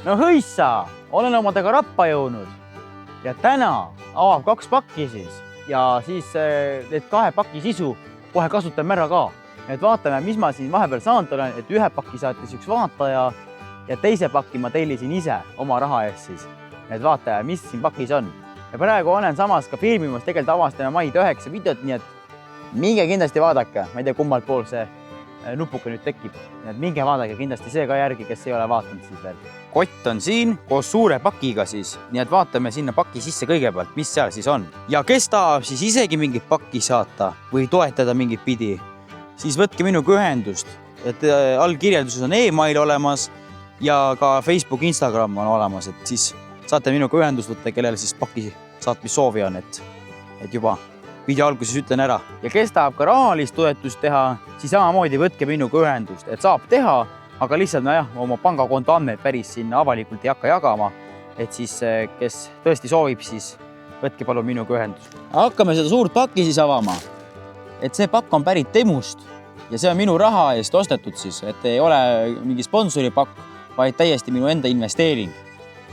No hõissa, olen omadega rappa jõudnud ja täna avab 2 pakki siis ja siis need 2 paki sisu kohe kasutame ära ka. Et vaatame, mis ma siin vahepeal saanud olen, et 1 paki saatis üks vaataja ja teise paki ma tellisin ise oma raha eest siis. Et vaataja, mis siin pakis on. Ja praegu olen samas ka filmimas, tegelikult avastame Mai 9 videot, nii et minge kindlasti vaadake. Ma ei tea, kummalt pool see nupuka nüüd tekib. Et minge vaadake kindlasti see ka järgi, kes ei ole vaatanud siis veel. Kott on siin koos suure pakiga siis, nii et vaatame sinna paki sisse kõigepealt, mis seal siis on. Ja kes tahab siis isegi mingit pakki saata või toetada mingit pidi, siis võtke minuga ühendust, et all kirjelduses on e-mail olemas ja ka Facebook, Instagram on olemas, et siis saate minuga ühendust võtta, kellele siis paki saatmissoovi on, et juba video alguses ütlen ära. Ja kes tahab ka rahalist toetust teha, siis samamoodi võtke minuga ühendust, et saab teha, aga lihtsalt oma pangakonto andmeid päris sinna avalikult ei hakka jagama, et siis kes tõesti soovib, siis võtke palun minuga ühendust. Hakkame seda suurt pakki siis avama, et see pakk on pärit Temust ja see on minu raha eest ostetud siis, et ei ole mingi sponsori pakk, vaid täiesti minu enda investeering.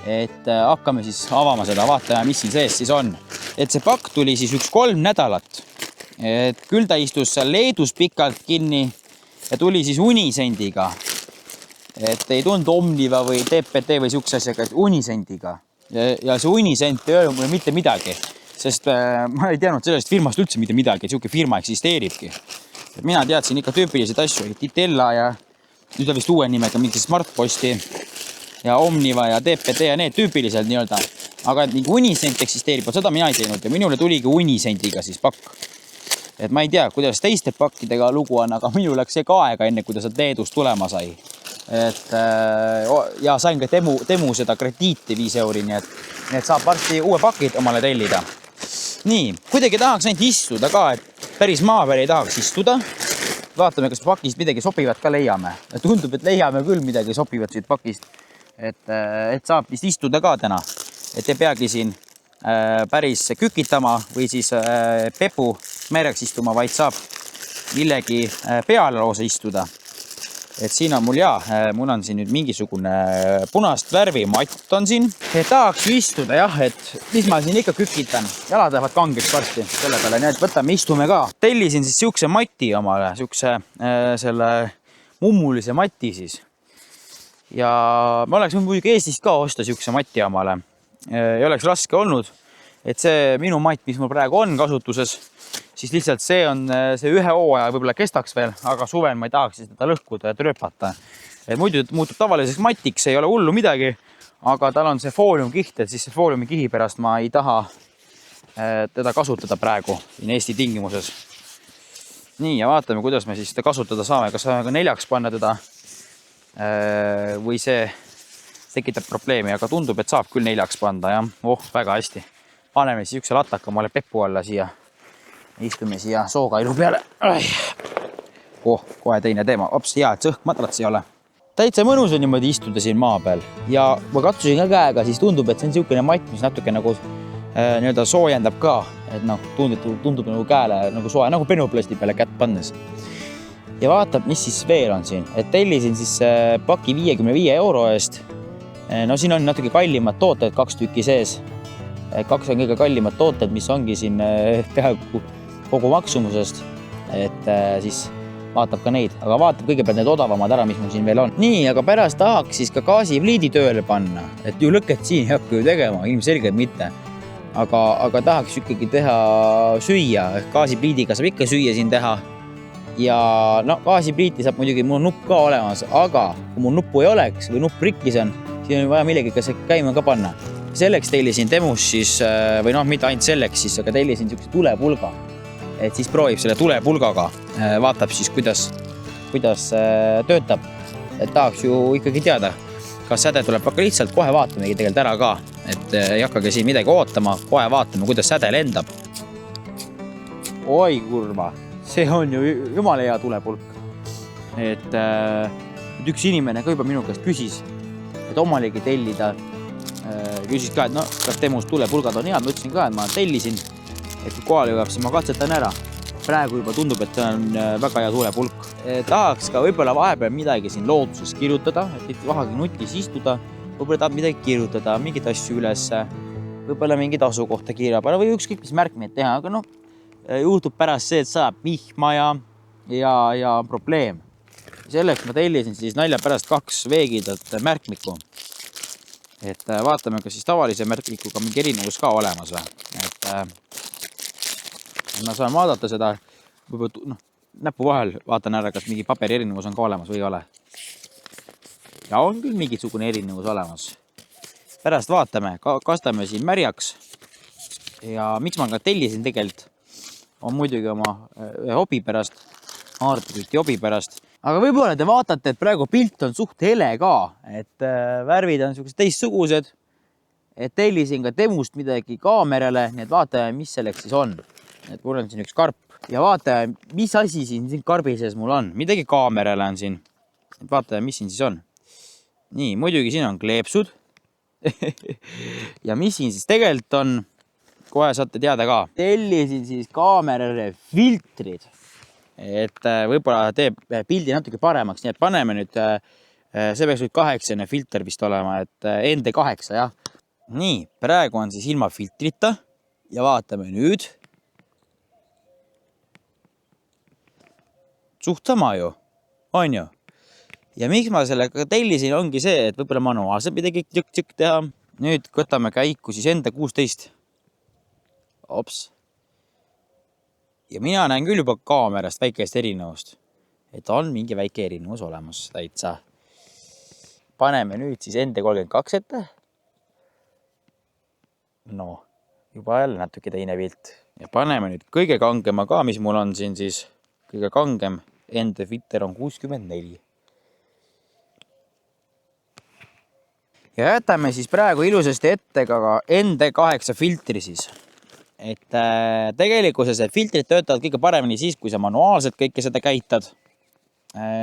Et hakkame siis avama seda, vaatame, mis siin sees siis on. Et see pakk tuli siis 3 nädalat. Et küll ta istus seal Leedus pikalt kinni ja tuli siis Unisendiga. Et ei tulnud Omniva või TPT või siukse asjaga, et Unisendiga. Ja see Unisent ei öelnud mulle mitte midagi, sest ma ei teadnud sellest firmast üldse mitte midagi, et siuke firma eksisteeribki. Et mina teadsin ikka tüüpilised asju, Itella ja nüüd on vist uue nimega mingi Smartposti ja Omniva ja TPT ja need tüüpilised nii-öelda. Aga et mingi Unisent eksisteerib, seda mina ei teinud ja minule tuligi Unisendiga siis pakk. Et ma ei tea, kuidas teiste pakkidega lugu on, aga minul läks see ka aega enne, kuidas Leedust tulema sai. Et ja sain ka Temu seda krediiti 5 euri, nii et saab varsti uue pakid omale tellida. Nii, kuidagi tahaks ainult istuda ka, et päris maa peal ei tahaks istuda. Vaatame, kas pakist midagi sopivat ka leiame. Tundub, et leiame küll midagi sopivat siit pakist. Et saab vist istuda ka täna. Et ei peagi siin päris kükitama või siis pepu mereks istuma, vaid saab millegi peale lausa istuda. Et siin on mul on siin nüüd mingisugune punast värvi matt on siin. Et tahaks ju istuda jah, et mis ma siin ikka kükitan. Jalad lähevad kangeks varsti selle peale, nii et võtame, istume ka. Tellisin siis siukse mati omale, siukse selle mummulise mati siis. Ja ma oleks muidugi Eestist ka osta siukse mati omale. Ei oleks raske olnud, et see minu matt, mis mul praegu on kasutuses, siis lihtsalt see on see 1 hooaja võib-olla kestaks veel, aga suvel ma ei tahaks seda lõhkuda ja trööpata. Et muidu muutub tavaliseks matiks, ei ole hullu midagi, aga tal on see fooliumkiht, et siis see fooliumikihi pärast ma ei taha teda kasutada praegu siin Eesti tingimuses. Nii, ja vaatame, kuidas me siis seda kasutada saame, kas saame ka 4-ks panna teda või see tekitab probleemi, aga tundub, et saab küll 4-ks panda, jah. Väga hästi. Paneme siis ükse lataka omale pepu alla siia. Istume siia sookailu peale. Kohe teine teema. Ops, hea, et sõhk-madrats ei ole. Täitsa mõnus on niimoodi istuda siin maa peal. Ja ma katsusin ka käega, siis tundub, et see on siukene matt, mis natuke nagu nii-öelda soojendab ka. Et tundub nagu käele nagu soe, nagu penoplasti peale kätt pannes. Ja vaatab, mis siis veel on siin. Et tellisin siis paki 55 euro eest. No siin on natuke kallimad tooted, 2 tükki sees. 2 on kõige kallimad tooted, mis ongi siin peaaegu kogu maksumusest. Et siis vaatab ka neid, aga vaatab kõigepealt need odavamad ära, mis mul siin veel on. Nii, aga pärast tahaks siis ka gaasipliidi tööle panna. Et ju lõket siin ei hakka ju tegema, ilmselgelt mitte. Aga tahaks ikkagi teha süüa. Gaasipliidiga saab ikka süüa siin teha. Ja no, gaasipliiti saab muidugi, mul on nupp ka olemas, aga kui mul nuppu ei oleks või nupp rikkis on, siin on vaja millegiga see käima ka panna. Selleks tellisin Temus siis, või noh, mitte ainult selleks siis, aga tellisin siukse tulepulga. Et siis proovib selle tulepulgaga, vaatab siis, kuidas töötab. Et tahaks ju ikkagi teada, kas säde tuleb väga lihtsalt, kohe vaatamegi tegelikult ära ka. Et ei hakkagi siin midagi ootama, kohe vaatame, kuidas säde lendab. Oi kurva, see on ju jumala hea tulepulk. Et üks inimene ka juba minu käest küsis, et omalegi tellida. Küsis ka, et no, kas Temus tulepulgad on head, ma ütlesin ka, et ma tellisin, et kui kohale jõuab, siis ma katsetan ära. Praegu juba tundub, et see on väga hea tulepulk. tahaks ka võib-olla vahepeal midagi siin looduses kirjutada, et vahagi nutis istuda, võib-olla tahab midagi kirjutada, mingeid asju üles, võib-olla mingid asukohta kirja panna või ükskõik mis märkmeid teha, aga noh, juhtub pärast see, et saab vihma ja probleem. Selleks ma tellisin siis nalja pärast 2 veekidat märkmikku. Et vaatame, kas siis tavalise märkmikuga mingi erinevus ka olemas või. Et ma saan vaadata seda, võib-olla näpu vahel vaatan ära, kas mingi paberi erinevus on ka olemas või ei ole. Ja on küll mingisugune erinevus olemas. Pärast vaatame, kastame siin märjaks. Ja miks ma ka tellisin tegelikult, on muidugi oma hobi pärast, aardekrüti hobi pärast. Aga võib-olla te vaatate, et praegu pilt on suht hele ka, et värvid on sellised teistsugused, et tellisin ka temust midagi kaamerale, nii et vaatame, mis selleks siis on. Et mul on siin üks karp ja vaatame, mis asi siin karbi sees mul on. Midagi kaamerale on siin. Et vaatame, mis siin siis on. Nii, muidugi siin on kleepsud. Ja mis siin siis tegelikult on, kohe saate teada ka. Tellisin siis kaamerale filtrid. Et võib-olla teeb pildi natuke paremaks, nii et paneme nüüd, see peaks nüüd 8 filter vist olema, et ND8, jah. Nii, praegu on siis ilma filtrita ja vaatame nüüd. Suht sama ju, on ju. Ja miks ma sellega tellisin, ongi see, et võib-olla manuaalselt midagi tšõk teha. Nüüd võtame käiku siis ND16. Ops. Ja mina näen küll juba kaamerast väikest erinevust. Et on mingi väike erinevus olemas täitsa. Paneme nüüd siis ND32 ette. No, juba jälle natuke teine pilt. Ja paneme nüüd kõige kangema ka, mis mul on siin siis. Kõige kangem ND filter on 64. Ja jätame siis praegu ilusasti ette ka ND8 filtri siis. Et tegelikkuses filtrid töötavad kõige paremini siis, kui sa manuaalselt kõike seda käitad.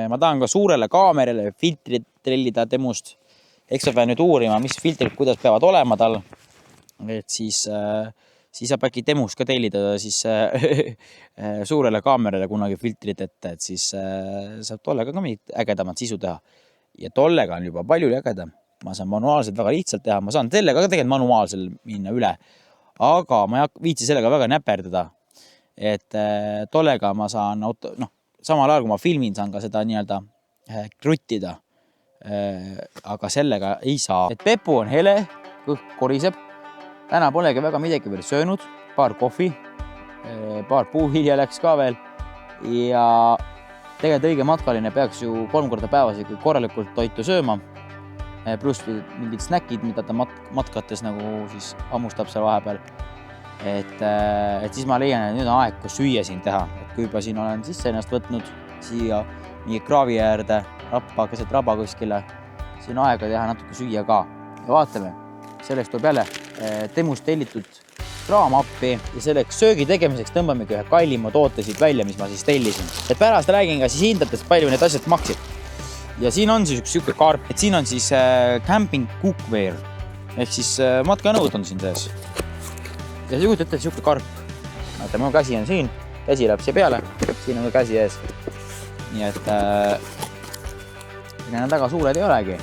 Ma tahan ka suurele kaamerale filtrid trellida temust. Eks sa pead nüüd uurima, mis filtrid, kuidas peavad olema tal. Et siis saab äkki temust ka tellida siis suurele kaamerale kunagi filtrid ette, et siis saab tollega ka mingit ägedamat sisu teha. Ja tollega on juba palju ägedam. Ma saan manuaalselt väga lihtsalt teha. Ma saan tellega ka tegelikult manuaalsel minna üle. Aga ma viitsi sellega väga näperdada, et tollega ma saan, samal ajal kui ma filmin, saan ka seda nii-öelda kruttida, aga sellega ei saa. Et pepu on hele, kõht koriseb, täna polegi väga midagi veel söönud, paar kohvi, paar puuvilja läks ka veel ja tegelikult õige matkaline peaks ju 3 korda päevas korralikult toitu sööma. Pluss mingid snäkid, mida ta matkates nagu siis hammustab seal vahepeal. Et siis ma leian, et nüüd on aeg ka süüa siin teha. Et kui juba siin olen sisse ennast võtnud siia mingi kraavi äärde, keset raba kuskile, siin on aega teha natuke süüa ka. Ja vaatame, selleks tuleb jälle temust tellitud kraam appi ja selleks söögi tegemiseks tõmbamegi ühe kallima toote siit välja, mis ma siis tellisin. Et pärast räägin ka siis hindadest, palju need asjad maksid. Ja siin on siis üks siuke karp, et siin on siis camping cookware, ehk siis matkanõud on siin sees. Ja see juhut ütleb siuke karp. Vaata, mu käsi on siin, käsi läheb siia peale, siin on ka käsi ees. Nii et need väga suured ei olegi,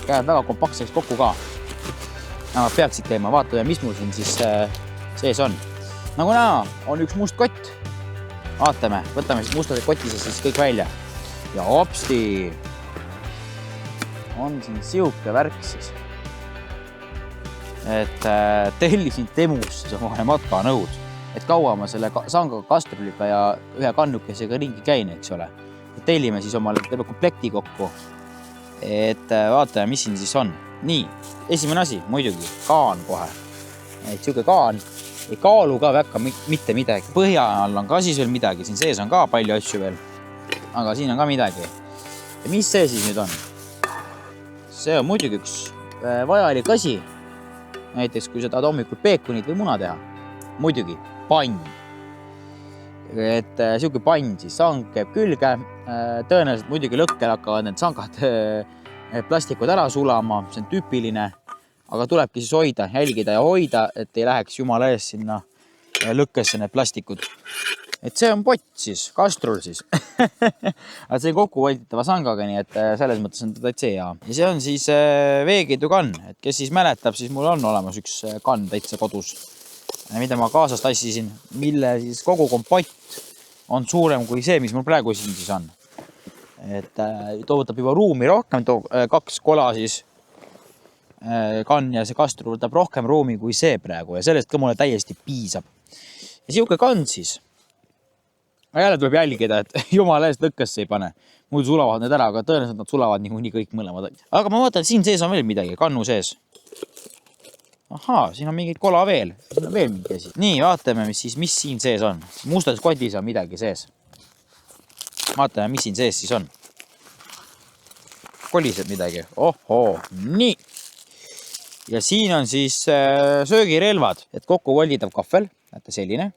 käed väga kompaktseks kokku ka. Nad peaksid käima, vaatame, mis mul siin siis sees on. Nagu näha, on üks must kott. Vaatame, võtame siis mustade kotise siis kõik välja. Ja hopsti! On siin siuke värk siis. Et tellisin temust siis oma matkanõud. Et kaua ma selle sanga kastrulika ja ühe kannukesega ringi käin, eks ole. Et tellime siis omale terve komplekti kokku. Et vaatame, mis siin siis on. Nii, esimene asi, muidugi, kaan kohe. Et siuke kaan ei kaalu ka väga mitte midagi. Põhja all on ka siis veel midagi, siin sees on ka palju asju veel. Aga siin on ka midagi. Ja mis see siis nüüd on? See on muidugi üks vajalik asi. Näiteks, kui sa tahad hommikul peekunit või muna teha. Muidugi, pann. Et siuke pann siis, sang käib külge. Tõenäoliselt muidugi lõkkel hakkavad need sangad plastikud ära sulama. See on tüüpiline. Aga tulebki siis hoida, jälgida ja hoida, et ei läheks jumala ees sinna lõkkesse need plastikud. et see on pott siis, kastrul siis. aga see kokku volditava sangaga, nii et selles mõttes on ta täitsa hea. Ja see on siis veekeidukann, et kes siis mäletab, siis mul on olemas üks kann täitsa kodus, mida ma kaasas tassisin, mille siis kogu kompott on suurem kui see, mis mul praegu siin siis on. Et too võtab juba ruumi rohkem, too 2 kola siis kann ja see kastur võtab rohkem ruumi kui see praegu ja sellest ka mulle täiesti piisab. Ja siuke kann siis. Jälle tuleb jälgida, et jumala eest lõkkesse ei pane. Muidu sulavad need ära, aga tõenäoliselt nad sulavad nii kõik mõlemad. Aga ma vaatan, siin sees on veel midagi, kannu sees. Ahaa, siin on mingid kola veel. Siin on veel mingi asi. Nii, vaatame, mis siin sees on. Mustades kotis on midagi sees. Vaatame, mis siin sees siis on. Koliseb midagi. Ohoo, nii. Ja siin on siis söögirelvad, et kokku volditav kahvel. Näete selline.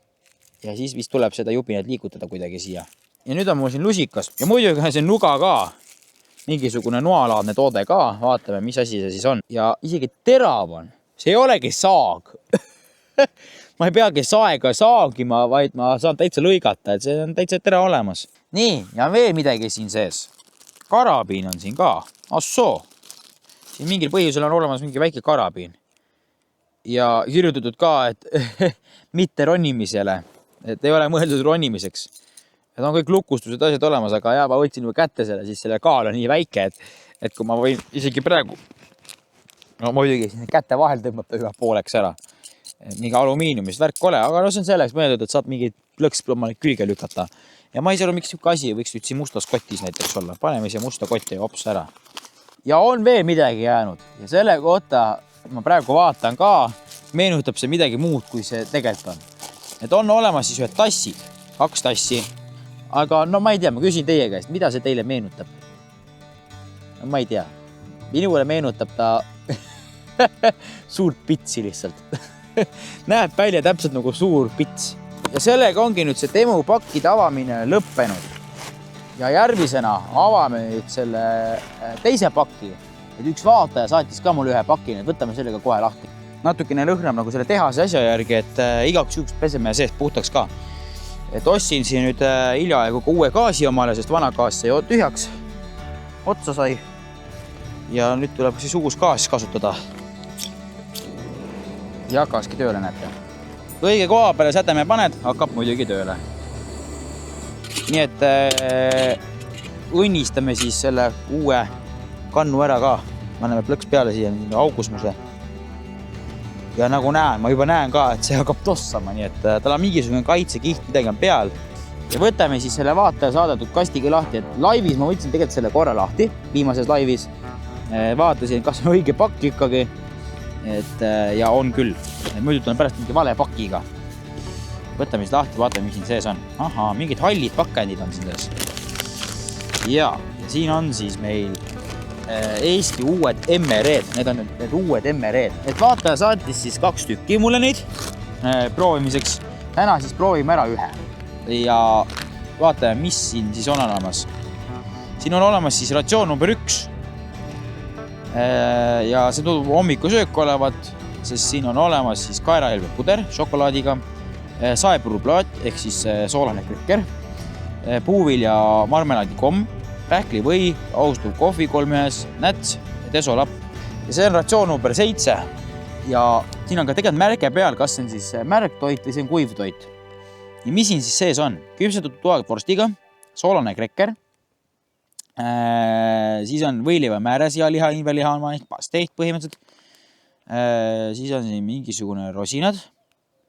Ja siis vist tuleb seda jubinet liikutada kuidagi siia. Ja nüüd on mul siin lusikas. Ja muidugi on see nuga ka. Mingisugune noalaadne toode ka. Vaatame, mis asi see siis on. Ja isegi terav on. See ei olegi saag. ma ei peagi saega saagima, vaid ma saan täitsa lõigata. Et see on täitsa terav olemas. Nii, ja veel midagi siin sees. Karabiin on siin ka. Assoo. Siin mingil põhjusel on olemas mingi väike karabiin. Ja kirjutatud ka, et mitte ronimisele. Et ei ole mõeldud ronimiseks. Et on kõik lukustused asjad olemas, aga ma võtsin juba kätte selle, siis selle kaal on nii väike, et kui ma võin isegi praegu, no muidugi kätte vahel tõmbab ta juba pooleks ära. Mingi alumiiniumist värk ole, aga no see on selleks mõeldud, et saad mingid plõksplommalik külge lükata. Ja ma ei saa aru, miks siuke asi võiks nüüd siin mustas kotis näiteks olla. Paneme siia musta kotti ja hops ära. Ja on veel midagi jäänud. Ja selle kohta ma praegu vaatan ka, meenutab see midagi muud, kui see tegelikult on. Et on olemas siis ühed tassid, 2 tassi, aga no ma ei tea, ma küsin teie käest, mida see teile meenutab? No ma ei tea. Minule meenutab ta suurt pitsi lihtsalt. Näeb välja täpselt nagu suur pits. Ja sellega ongi nüüd see Temu pakkide avamine lõppenud. Ja järgmisena avame nüüd selle teise paki. Et üks vaataja saatis ka mulle ühe paki, et võtame sellega kohe lahti. Natukene lõhnab nagu selle tehase asja järgi, et igaks juhuks peseme seest puhtaks ka. Et ostsin siin nüüd hiljaaegu uue gaasi omale, sest vana gaas sai tühjaks. Otsa sai. Ja nüüd tuleb siis uus gaas kasutada. Ja hakkaski tööle, näete. Õige koha peale säteme paned, hakkab muidugi tööle. Nii et õnnistame siis selle uue kannu ära ka. Paneme plõks peale siia augus mul see. Ja nagu näen, ma juba näen ka, et see hakkab tossama, nii et tal on mingisugune kaitsekiht, midagi on peal. Ja võtame siis selle vaataja saadetud kastiga lahti, et laivis ma võtsin tegelikult selle korra lahti, viimases laivis. Vaatasin, kas on õige pakk ikkagi, et ja on küll. Et muidu on pärast mingi vale pakiga. Võtame siis lahti, vaatame, mis siin sees on. Aha, mingid hallid pakendid on siin sees. Ja siin on siis meil Eesti uued MR-ed, need on need uued MR-ed. Et vaataja saatis siis 2 tükki mulle neid proovimiseks. Täna siis proovime ära ühe. Ja vaatame, mis siin siis on olemas. Siin on olemas siis ratsioon number 1. Ja see tundub hommikusöök olevat, sest siin on olemas siis kaerahelve puder šokolaadiga, saepurruplaat ehk siis soolane krekker, puuvilja marmelaadikomm, pähkli või, austuv kohvi 3 ühes, näts ja desolapp. Ja see on ratsioon number 7. Ja siin on ka tegelikult märge peal, kas see on siis märgtoit või see on kuivtoit. Ja mis siin siis sees on? Küpsetud toavorstiga, soolane krekker, siis on võiliva määre sealiha, inveliha, pasteit põhimõtteliselt. Siis on siin mingisugune rosinad,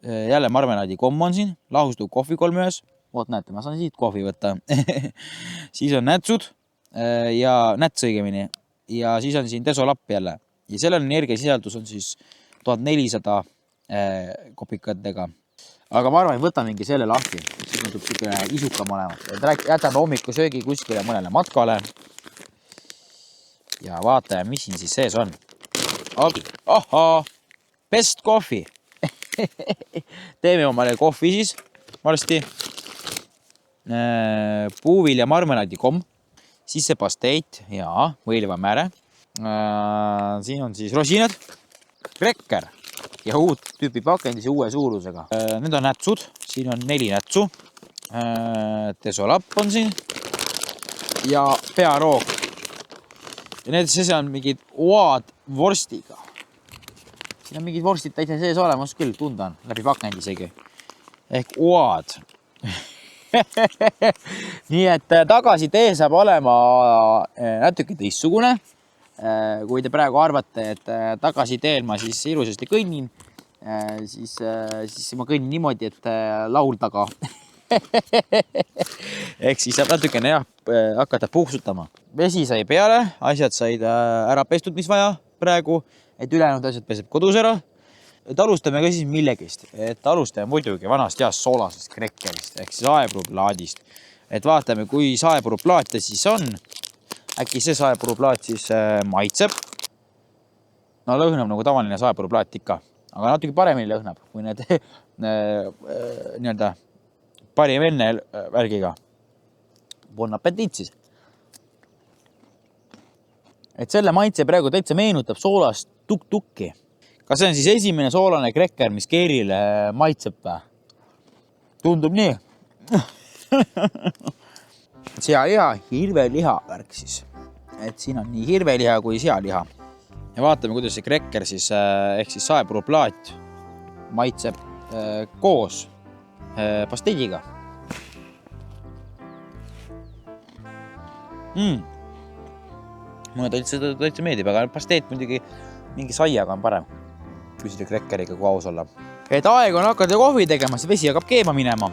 jälle marmelaadikomm on siin, lahustuv kohvi 3 ühes. Oot, näete, ma saan siit kohvi võtta. Siis on nätsud ja näts õigemini. Ja siis on siin desolapp jälle. Ja selle energiasisaldus on siis 1400 kopikatega. Aga ma arvan, et võtamegi selle lahti. Siis on selline isukam olevat. Jätame hommiku söögi kuskile mõnele matkale. Ja vaatame, mis siin siis sees on. Ahaa, best kohvi. Teeme omale kohvi siis varsti. Puuvilja marmelaadikomm, siis see pasteit ja võiliva määre. Siin on siis rosinad, krekker ja uut tüüpi pakendis uue suurusega. Need on nätsud, siin on 4 nätsu. Desolapp on siin ja pearoog. Ja need sees on mingid oad vorstiga. Siin on mingid vorstid täitsa sees olemas küll, tunda on läbi pakend isegi. Ehk oad. Nii et tagasitee saab olema natuke teistsugune. Kui te praegu arvate, et tagasiteel ma siis ilusasti kõnnin, siis ma kõnnin niimoodi, et laul taga. Ehk siis saab natukene hakata puhsutama. Vesi sai peale, asjad said ära pestud, mis vaja praegu, et ülejäänud asjad peseb kodus ära. Et alustame ka siis millegist. Et alustame muidugi vanast heast soolasest krekkerist ehk saepuruplaadist. Et vaatame, kui saepuruplaate siis on. Äkki see saepuruplaat siis maitseb. No lõhnab nagu tavaline saepuruplaat ikka, aga natuke paremini lõhnab, kui need nii-öelda parim enne värgiga. Bon appetit siis. Et selle maitse praegu täitsa meenutab soolast tuk-tukki. Kas see on siis esimene soolane krekker, mis Keerile maitseb? Tundub nii. Sealiha, hirveliha värk siis. Et siin on nii hirveliha kui sealiha. Ja vaatame, kuidas see krekker siis, ehk siis saepuruplaat maitseb koos pastetiga. Mulle täitsa meeldib, aga pasteet muidugi mingi saiaga on parem, kui seda krekkeriga, kui aus olla. Et aeg on hakata kohvi tegema, see vesi hakkab keema minema.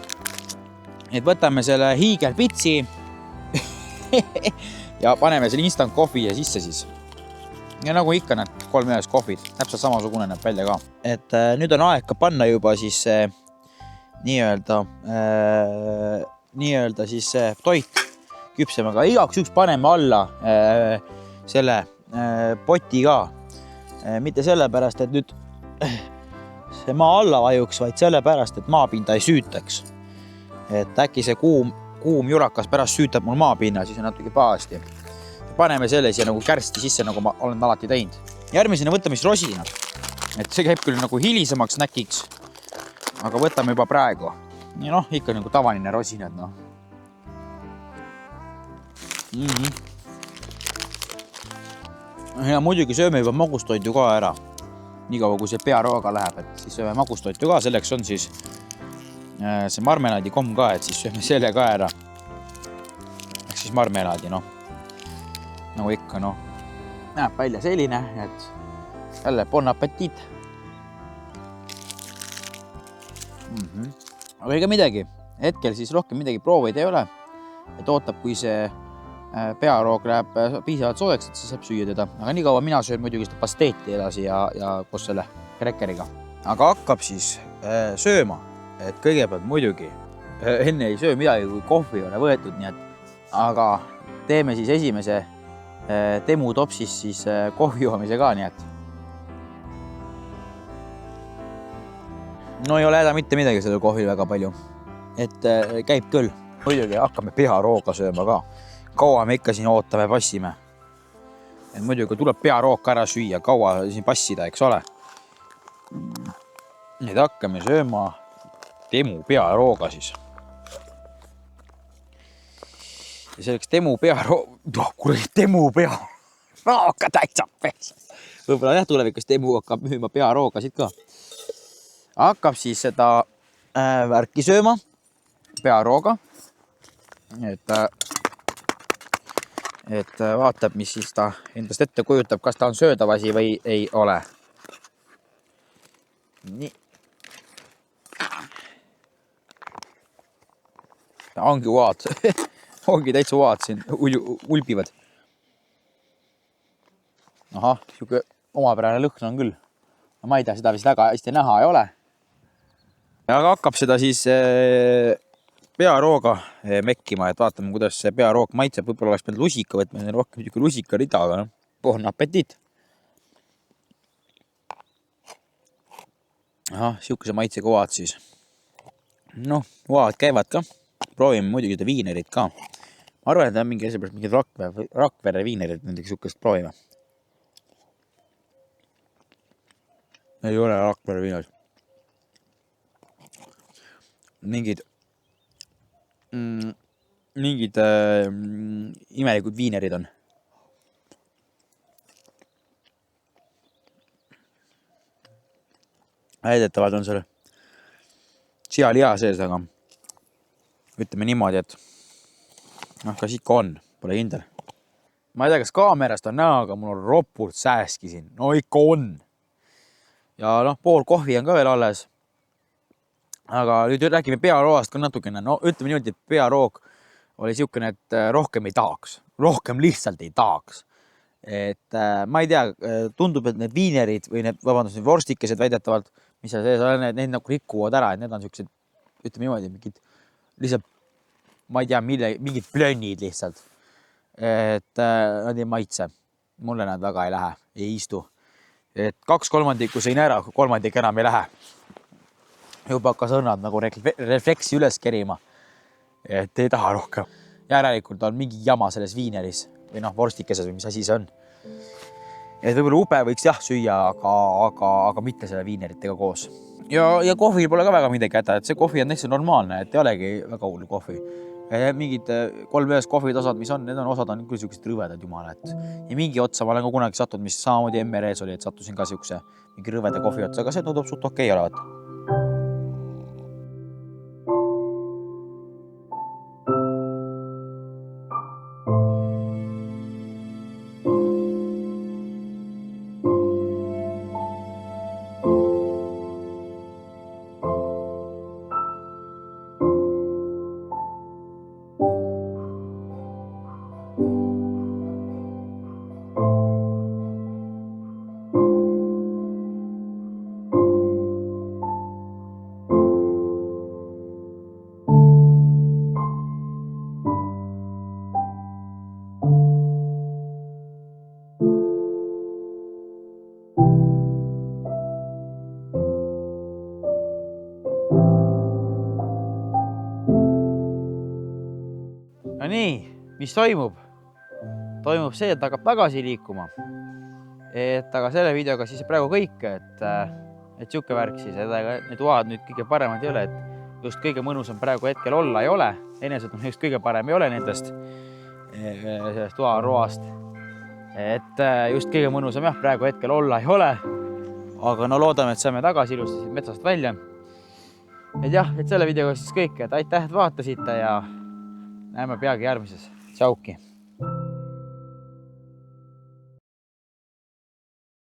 Et võtame selle hiigelpitsi ja paneme selle instant kohvi ja sisse siis. Ja nagu ikka need 3 ühes kohvid, täpselt samasugune näeb välja ka. Et nüüd on aeg ka panna juba siis nii-öelda siis toit küpsema, aga igaks üks paneme alla selle poti ka. Mitte sellepärast, et nüüd see maa alla vajuks, vaid sellepärast, et maapinda ei süütaks. Et äkki see kuum jurakas pärast süütab mul maapinna, siis on natuke pahasti. Paneme selle siia nagu kärsti sisse, nagu ma olen alati teinud. Järgmisena võtame siis rosinad. Et see käib küll nagu hilisemaks näkiks, aga võtame juba praegu. Ja noh, ikka nagu tavaline rosinad, noh. Ja muidugi sööme juba magustoitu ka ära. Nii kaua, kui see pearooga läheb, et siis sööme magustoitu ka. Selleks on siis see marmelaadi komm ka, et siis sööme selle ka ära. Ehk siis marmelaadi, noh. Nagu ikka, noh. Näeb välja selline, et jälle bon appetit. Aga ega midagi. Hetkel siis rohkem midagi proovid ei ole. Et ootab, kui see pearoog läheb piisavalt soojaks, et see saab süüa teda. Aga nii kaua mina söön muidugi seda pasteeti edasi ja koos selle krekkeriga. Aga hakkab siis sööma. Et kõigepealt muidugi enne ei söö midagi, kui kohvi on võetud. Nii et, aga teeme siis esimese temu topsis siis kohvi juhamise ka, nii et. No ei ole häda mitte midagi sellel kohvil väga palju. Et käib küll. Muidugi hakkame pearooga sööma ka. Kaua me ikka siin ootame, passime. Et muidugi tuleb pearoog ära süüa, kaua siin passida, eks ole. Nüüd hakkame sööma temu pearooga siis. Ja selleks temu pearooga täitsa pes. Võib-olla jah, tulevikus temu hakkab müüma pearoogasid ka. Hakkab siis seda värki sööma pearooga. Et vaatab, mis siis ta endast ette kujutab, kas ta on söödavasi või ei ole. Nii. Ongi uad. Ongi täitsa uad siin ulpivad. Ahah, siuke omapärane lõhn on küll. Ma ei tea, seda vist väga hästi näha ei ole. Aga hakkab seda siis pearooga mekkima, et vaatame, kuidas see pearoog maitseb. Võib-olla oleks peal lusika võtma, rohkem niisugune lusika rida, aga noh, bon appetit. Ahah, siukese maitsega uad siis. Noh, uad käivad ka. Proovime muidugi seda viinerit ka. Ma arvan, et on mingi asi, mingid Rakvere viinerit, nendega siukest proovime. Ei ole Rakvere viinerit. Mingid mingid imelikud viinerid on. Väidetavalt on seal sealiha sees, aga ütleme niimoodi, et kas ikka on, pole kindel. Ma ei tea, kas kaamerast on näha, aga mul on ropult sääski siin. No ikka on. Ja pool kohvi on ka veel alles. Aga nüüd räägime pearoogast ka natukene. No ütleme niimoodi, et pearoog oli siukene, et rohkem ei tahaks. Rohkem lihtsalt ei tahaks. Et ma ei tea, tundub, et need viinerid või need, vabandust, vorstikesed väidetavalt, mis seal sees on, need nagu rikkuvad ära, et need on siuksed, ütleme niimoodi, mingid lihtsalt, ma ei tea, mingid plönnid lihtsalt. Et nad ei maitse. Mulle nad väga ei lähe, ei istu. Et 2/3 sõin ära, 1/3 enam ei lähe. Juba hakkas õnnad nagu refleksi üles kerima. Et ei taha rohkem. Järelikult on mingi jama selles viineris või vorstikeses või mis asi see on. Et võib-olla ube võiks jah süüa, aga mitte selle viineritega koos. Ja kohvil pole ka väga midagi häda, et see kohvi on täitsa normaalne, et ei olegi väga hull kohvi. Mingid 3 kohvitasad, mis on, need on osad on küll siuksed rõvedad jumala, et ja mingi otsa ma olen ka kunagi sattunud, mis samamoodi MRS oli, et sattusin ka siukse mingi rõveda kohvi otsa, aga see tundub suht okei olevat. No nii, mis toimub? Toimub see, et hakkab tagasi liikuma. Aga selle videoga siis praegu kõik, et siuke värk siis, need toad nüüd kõige paremad ei ole, et just kõige mõnusam praegu hetkel olla ei ole. Enesed on just kõige parem ei ole nendest sellest toaroast. Et just kõige mõnusam jah, praegu hetkel olla ei ole. Aga loodame, et saame tagasi ilusti siit metsast välja. Et jah, et selle videoga siis kõik, et aitäh, et vaatasite ja näeme peagi järgmises. Tšauki!